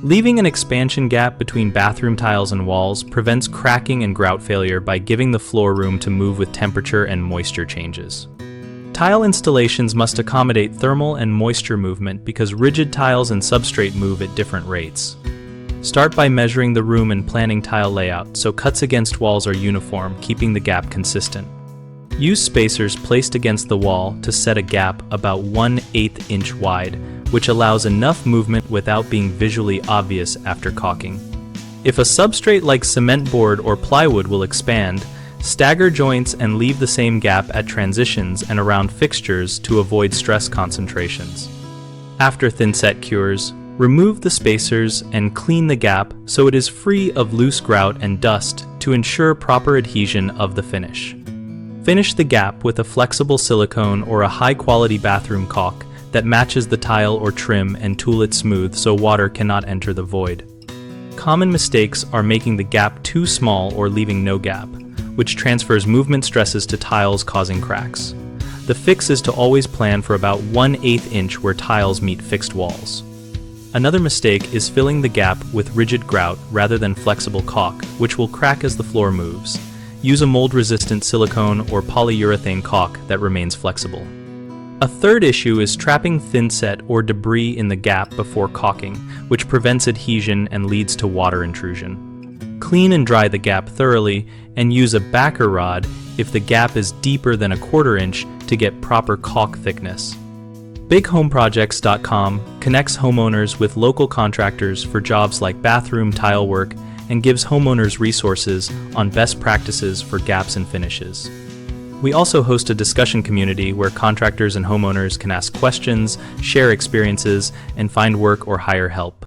Leaving an expansion gap between bathroom tiles and walls prevents cracking and grout failure by giving the floor room to move with temperature and moisture changes. Tile installations must accommodate thermal and moisture movement because rigid tiles and substrate move at different rates. Start by measuring the room and planning tile layout so cuts against walls are uniform, keeping the gap consistent. Use spacers placed against the wall to set a gap about 1/8 inch wide, which allows enough movement without being visually obvious after caulking. If a substrate like cement board or plywood will expand, stagger joints and leave the same gap at transitions and around fixtures to avoid stress concentrations. After thinset cures, remove the spacers and clean the gap so it is free of loose grout and dust to ensure proper adhesion of the finish. Finish the gap with a flexible silicone or a high-quality bathroom caulk that matches the tile or trim and tool it smooth so water cannot enter the void. Common mistakes are making the gap too small or leaving no gap, which transfers movement stresses to tiles causing cracks. The fix is to always plan for about 1/8 inch where tiles meet fixed walls. Another mistake is filling the gap with rigid grout rather than flexible caulk, which will crack as the floor moves. Use a mold-resistant silicone or polyurethane caulk that remains flexible. A third issue is trapping thinset or debris in the gap before caulking, which prevents adhesion and leads to water intrusion. Clean and dry the gap thoroughly and use a backer rod if the gap is deeper than 1/4 inch to get proper caulk thickness. BigHomeProjects.com connects homeowners with local contractors for jobs like bathroom tile work and gives homeowners resources on best practices for gaps and finishes. We also host a discussion community where contractors and homeowners can ask questions, share experiences, and find work or hire help.